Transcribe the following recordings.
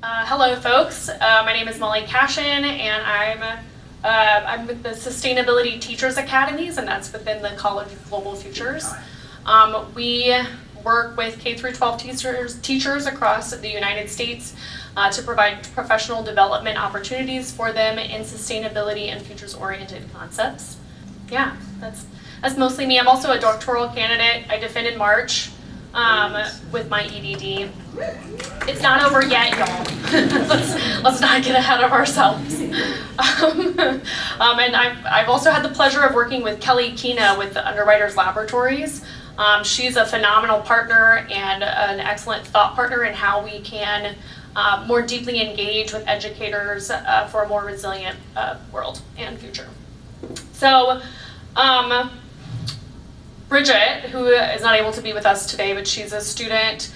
Hello, folks. My name is Molly Cashion, and I'm with the Sustainability Teachers Academies, and that's within the College of Global Futures. We work with K-12 teachers across the United States to provide professional development opportunities for them in sustainability and futures-oriented concepts. Yeah, that's mostly me. I'm also a doctoral candidate. I defended March with my EDD. It's not over yet, y'all. let's not get ahead of ourselves. And I've also had the pleasure of working with Kelly Kina with the Underwriters Laboratories. She's a phenomenal partner and an excellent thought partner in how we can more deeply engage with educators for a more resilient world and future. So, Bridget, who is not able to be with us today, but she's a student.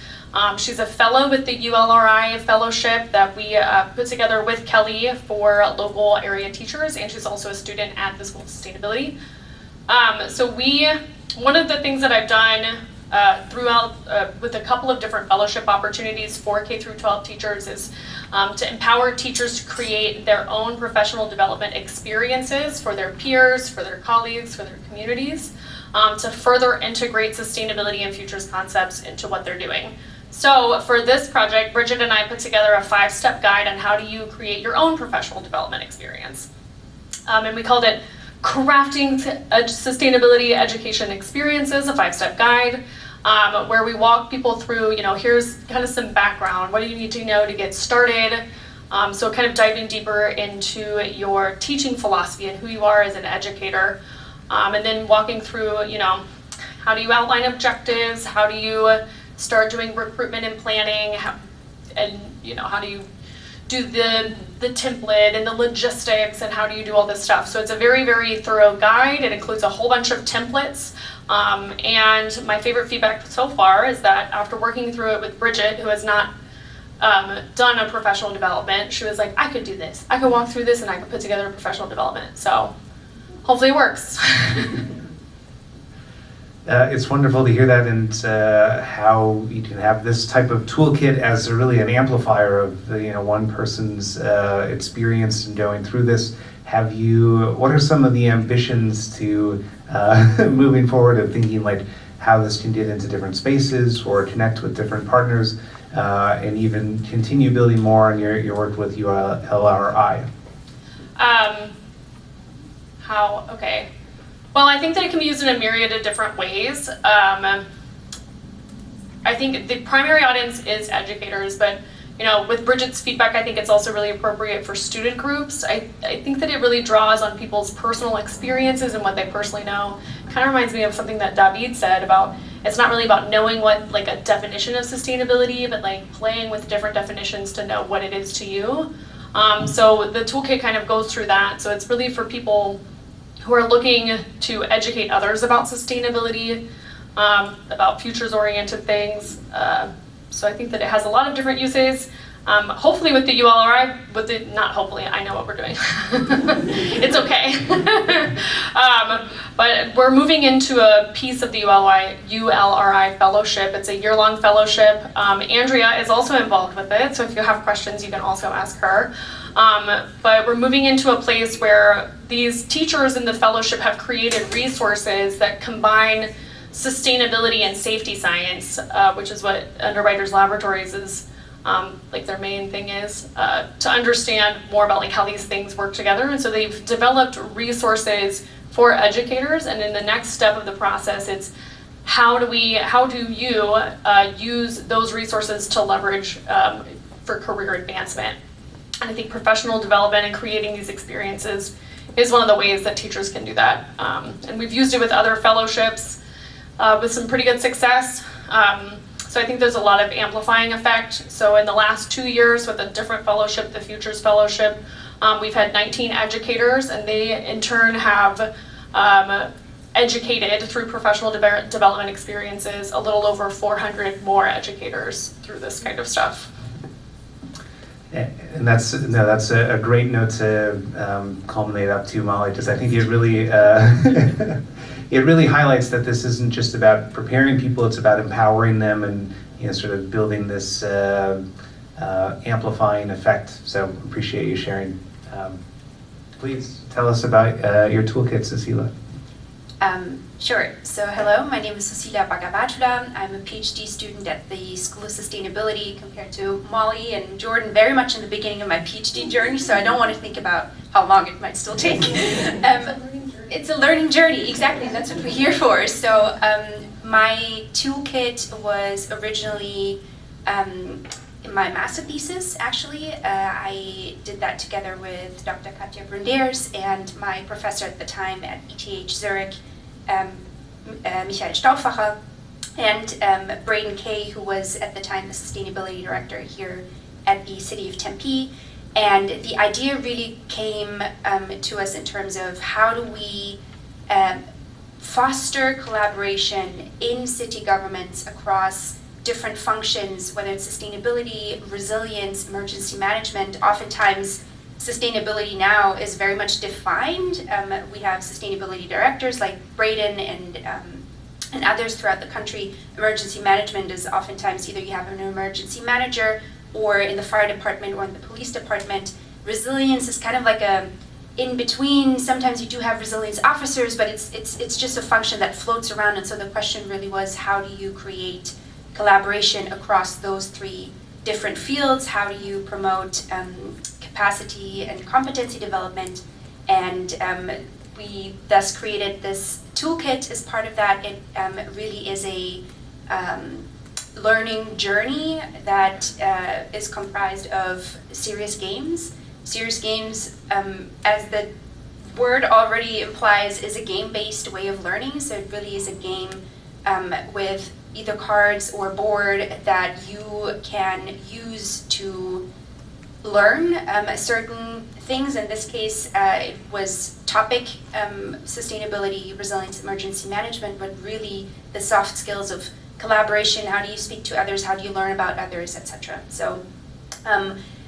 She's a fellow with the ULRI fellowship that we put together with Kelly for local area teachers, and she's also a student at the School of Sustainability. One of the things that I've done throughout with a couple of different fellowship opportunities for K-12 teachers is to empower teachers to create their own professional development experiences for their peers, for their colleagues, for their communities, to further integrate sustainability and futures concepts into what they're doing. So for this project, Bridget and I put together a 5-step guide on how do you create your own professional development experience. And we called it Crafting Sustainability Education Experiences, a 5-step guide, where we walk people through, here's kind of some background. What do you need to know to get started? So kind of diving deeper into your teaching philosophy and who you are as an educator. And then walking through, how do you outline objectives? How do you start doing recruitment and planning? How do you do the template and the logistics, and how do you do all this stuff? So it's a very, very thorough guide. It includes a whole bunch of templates. And my favorite feedback so far is that after working through it with Bridget, who has not done a professional development, she was like, I could do this. I could walk through this and I could put together a professional development. So hopefully it works. It's wonderful to hear that, and how you can have this type of toolkit as really an amplifier of one person's experience in going through this. What are some of the ambitions to moving forward of thinking like how this can get into different spaces or connect with different partners, and even continue building more on your work with ULRI? Okay. Well, I think that it can be used in a myriad of different ways. I think the primary audience is educators, but with Bridget's feedback, I think it's also really appropriate for student groups. I think that it really draws on people's personal experiences and what they personally know. Kind of reminds me of something that David said about, it's not really about knowing what like a definition of sustainability, but like playing with different definitions to know what it is to you. So the toolkit kind of goes through that. So it's really for people who are looking to educate others about sustainability, about futures-oriented things. So I think that it has a lot of different uses. Hopefully with the ULRI, not hopefully, I know what we're doing. It's okay. But we're moving into a piece of the ULRI fellowship. It's a year-long fellowship. Andrea is also involved with it, so if you have questions, you can also ask her. But we're moving into a place where these teachers in the fellowship have created resources that combine sustainability and safety science, which is what Underwriters Laboratories is, like their main thing is, to understand more about like how these things work together. And so they've developed resources for educators, and in the next step of the process, it's how do you use those resources to leverage for career advancement. And I think professional development and creating these experiences is one of the ways that teachers can do that. And we've used it with other fellowships with some pretty good success. So I think there's a lot of amplifying effect. So in the last 2 years with a different fellowship, the Futures Fellowship, we've had 19 educators, and they in turn have educated through professional development experiences a little over 400 more educators through this kind of stuff. And that's a great note to culminate up to, Molly, because I think it really it really highlights that this isn't just about preparing people; it's about empowering them and sort of building this amplifying effect. So appreciate you sharing. Please tell us about your toolkit, Susila. Sure. So hello, my name is Susila Bhagavathula. I'm a PhD student at the School of Sustainability, compared to Molly and Jordan very much in the beginning of my PhD journey, so I don't want to think about how long it might still take. It's a learning journey, exactly, that's what we're here for. So my toolkit was originally my master thesis, actually. I did that together with Dr. Katja Brunders and my professor at the time at ETH Zurich, Michael Stauffacher, and Braden Kay, who was at the time the sustainability director here at the city of Tempe. And the idea really came to us in terms of how do we foster collaboration in city governments across different functions, whether it's sustainability, resilience, emergency management. Oftentimes, sustainability now is very much defined. We have sustainability directors like Braden and others throughout the country. Emergency management is oftentimes either you have an emergency manager, or in the fire department or in the police department. Resilience is kind of like a in between. Sometimes you do have resilience officers, but it's just a function that floats around. And so the question really was, how do you create collaboration across those three different fields? How do you promote capacity and competency development? And we thus created this toolkit as part of that. It really is a learning journey that is comprised of serious games. Serious games, as the word already implies, is a game-based way of learning. So it really is a game with either cards or board that you can use to learn certain things. In this case, it was topic sustainability, resilience, emergency management, but really the soft skills of collaboration. How do you speak to others? How do you learn about others, etc. So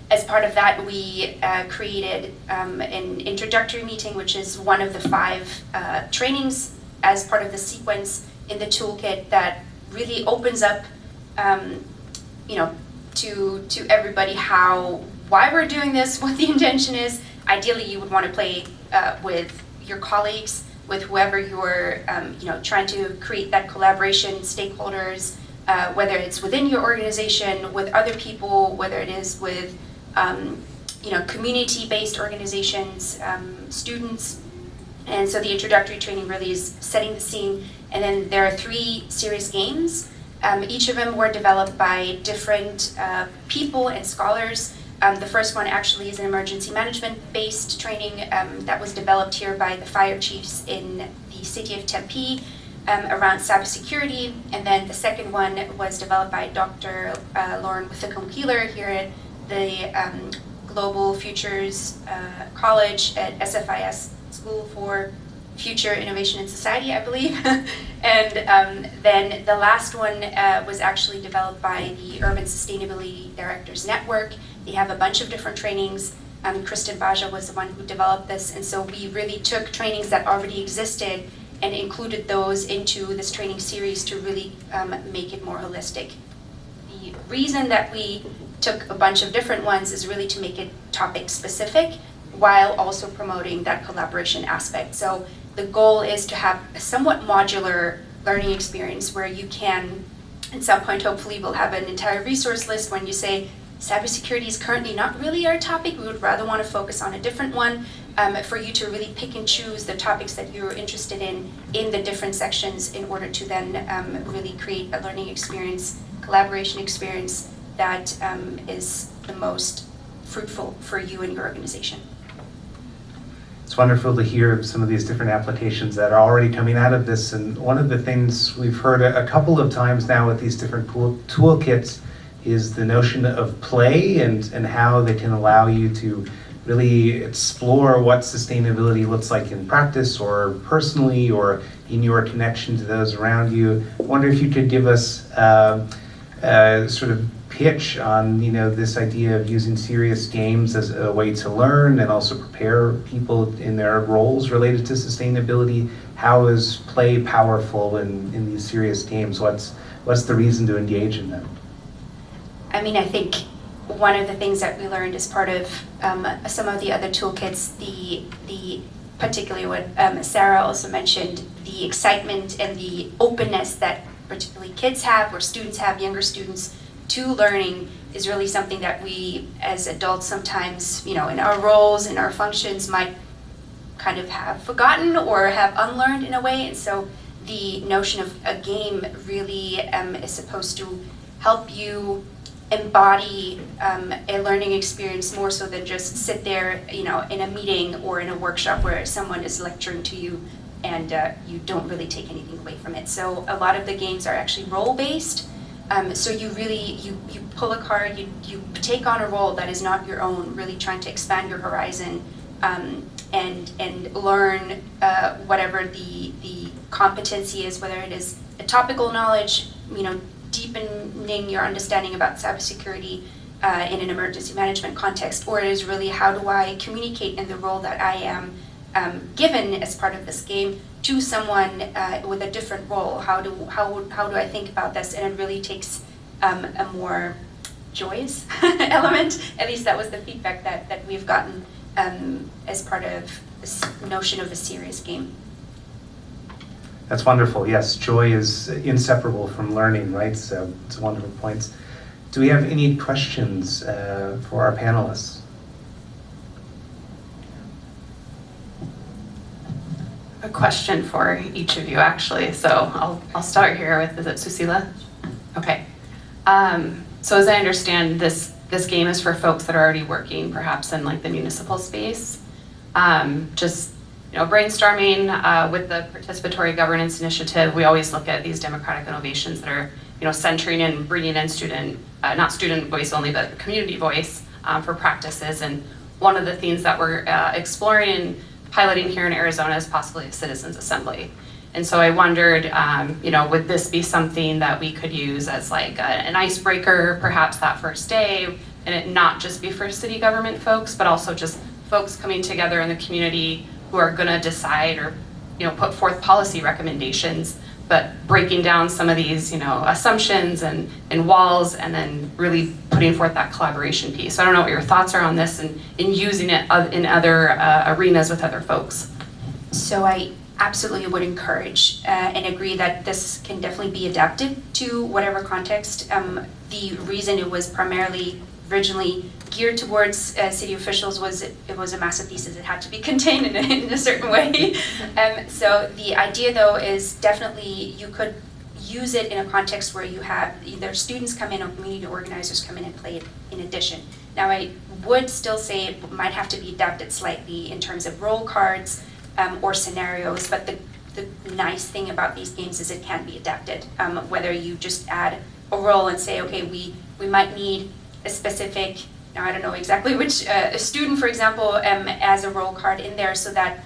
as part of that, we created an introductory meeting, which is one of the 5 trainings as part of the sequence in the toolkit that really opens up, to everybody why we're doing this, what the intention is. Ideally, you would want to play with your colleagues, with whoever you're, trying to create that collaboration, stakeholders, whether it's within your organization, with other people, whether it is with, community-based organizations, students. And so the introductory training really is setting the scene. And then there are 3 serious games. Each of them were developed by different people and scholars. The first one actually is an emergency management-based training that was developed here by the fire chiefs in the city of Tempe around cybersecurity. And then the second one was developed by Dr. Lauren Withicombe-Keeler here at the Global Futures College at SFIS School for Future Innovation in Society, I believe. And then the last one was actually developed by the Urban Sustainability Directors Network. They have a bunch of different trainings. Kristen Baja was the one who developed this, and so we really took trainings that already existed and included those into this training series to really make it more holistic. The reason that we took a bunch of different ones is really to make it topic specific while also promoting that collaboration aspect. So the goal is to have a somewhat modular learning experience where you can, at some point, hopefully we'll have an entire resource list when you say, cybersecurity is currently not really our topic, we would rather want to focus on a different one, for you to really pick and choose the topics that you're interested in the different sections in order to then really create a learning experience, collaboration experience that is the most fruitful for you and your organization. It's wonderful to hear some of these different applications that are already coming out of this. And one of the things we've heard a couple of times now with these different toolkits is the notion of play and how they can allow you to really explore what sustainability looks like in practice or personally or in your connection to those around you. I wonder if you could give us sort of pitch on this idea of using serious games as a way to learn and also prepare people in their roles related to sustainability. How is play powerful in these serious games? What's the reason to engage in them? I mean, I think one of the things that we learned as part of some of the other toolkits, the particularly what Sarah also mentioned, the excitement and the openness that particularly kids have, or students have, younger students, to learning is really something that we as adults sometimes, in our roles, in our functions, might kind of have forgotten or have unlearned in a way. And so the notion of a game really is supposed to help you embody a learning experience more so than just sit there, in a meeting or in a workshop where someone is lecturing to you and you don't really take anything away from it. So a lot of the games are actually role-based. So you really, you pull a card, you take on a role that is not your own, really trying to expand your horizon and learn whatever the competency is, whether it is a topical knowledge, deepening your understanding about cybersecurity in an emergency management context, or it is really how do I communicate in the role that I am given as part of this game to someone with a different role. How do I think about this? And it really takes a more joyous element. At least that was the feedback that we've gotten as part of this notion of a serious game. That's wonderful. Yes, joy is inseparable from learning, right? So it's wonderful points. Do we have any questions for our panelists? A question for each of you, actually. So I'll start here with, is it Susila? Okay. So as I understand, this game is for folks that are already working, perhaps in like the municipal space. Just brainstorming with the participatory governance initiative, we always look at these democratic innovations that are centering and bringing in not student voice only, but community voice for practices. And one of the themes that we're exploring and piloting here in Arizona is possibly a citizens assembly. And so I wondered, would this be something that we could use as like an icebreaker, perhaps that first day, and it not just be for city government folks, but also just folks coming together in the community who are going to decide or put forth policy recommendations, but breaking down some of these assumptions and walls, and then really putting forth that collaboration piece. So I don't know what your thoughts are on this and in using it in other arenas with other folks. So I absolutely would encourage and agree that this can definitely be adapted to whatever context. The reason it was primarily originally geared towards city officials was it was a massive thesis. It had to be contained in a certain way. So the idea, though, is definitely you could use it in a context where you have either students come in or community organizers come in and play it in addition. Now, I would still say it might have to be adapted slightly in terms of role cards or scenarios, but the nice thing about these games is it can be adapted. Whether you just add a role and say, okay, we might need a specific, now I don't know exactly which, a student, for example, as a role card in there, so that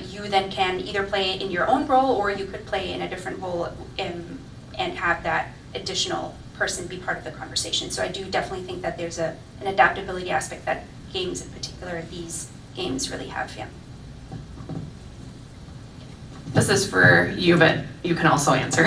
you then can either play in your own role or you could play in a different role and have that additional person be part of the conversation. So I do definitely think that there's an adaptability aspect that games, in particular these games, really have, yeah. This is for you, but you can also answer.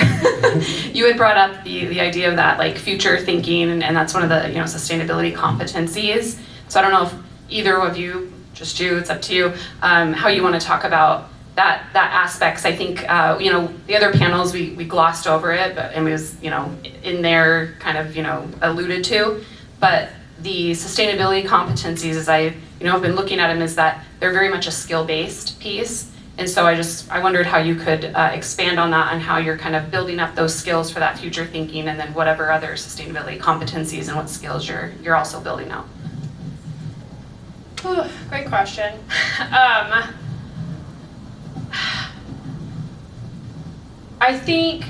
You had brought up the idea of that like future thinking, and that's one of the sustainability competencies. So I don't know if either of you, just you, it's up to you, how you want to talk about that aspect. 'Cause I think the other panels we glossed over it, but it was in there kind of alluded to. But the sustainability competencies, as I have been looking at them, is that they're very much a skill-based piece. And so I wondered how you could expand on that and how you're kind of building up those skills for that future thinking, and then whatever other sustainability competencies and what skills you're also building out. Ooh, great question. I think,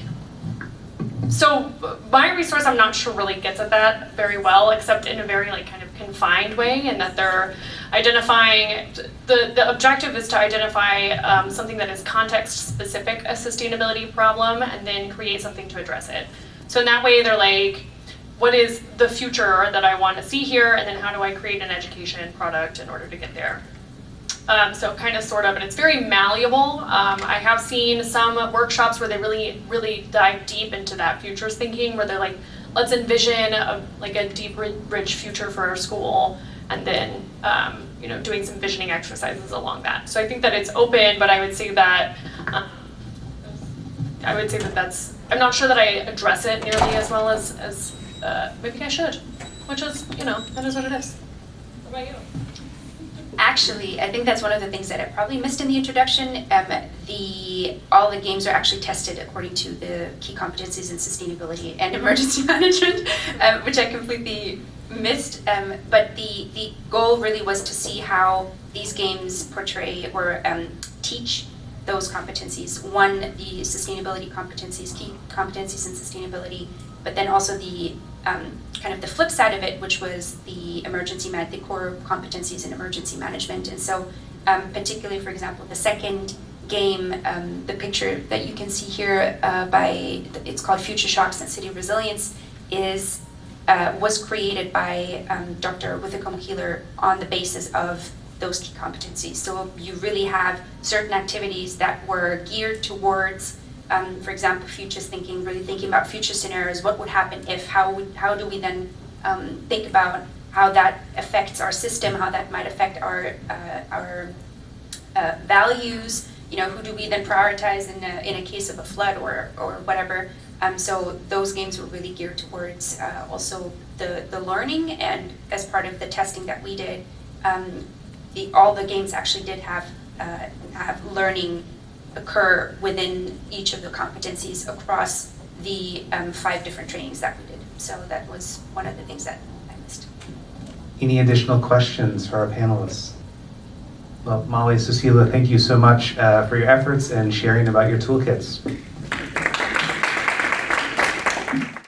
so my resource I'm not sure really gets at that very well, except in a very kind of confined way, and that they're identifying, the objective is to identify something that is context specific, a sustainability problem, and then create something to address it. So in that way they're like, what is the future that I want to see here, and then how do I create an education product in order to get there? So kind of sort of, and it's very malleable. I have seen some workshops where they really dive deep into that futures thinking, where they're like, let's envision a deep, rich future for our school, and then doing some visioning exercises along that. So I think that it's open, but I would say that that's, I'm not sure that I address it nearly as well as maybe I should, which is, that is what it is. What about you? Actually, I think that's one of the things that I probably missed in the introduction. All the games are actually tested according to the key competencies in sustainability and emergency management, which I completely missed. But the goal really was to see how these games portray or teach those competencies. One, the sustainability competencies, key competencies in sustainability, but then also the kind of the flip side of it, which was the the core competencies in emergency management. And so particularly, for example, the second game, the picture that you can see here it's called Future Shocks and City Resilience, was created by Dr. Withicombe-Keeler on the basis of those key competencies. So you really have certain activities that were geared towards, for example, futures thinking, really thinking about future scenarios. What would happen if? How do we then think about how that affects our system? How that might affect our values? Who do we then prioritize in a case of a flood or whatever? So those games were really geared towards also the learning, and as part of the testing that we did, all the games actually did have learning occur within each of the competencies across the 5 different trainings that we did. So that was one of the things that I missed. Any additional questions for our panelists? Well, Molly, Susila, thank you so much for your efforts and sharing about your toolkits.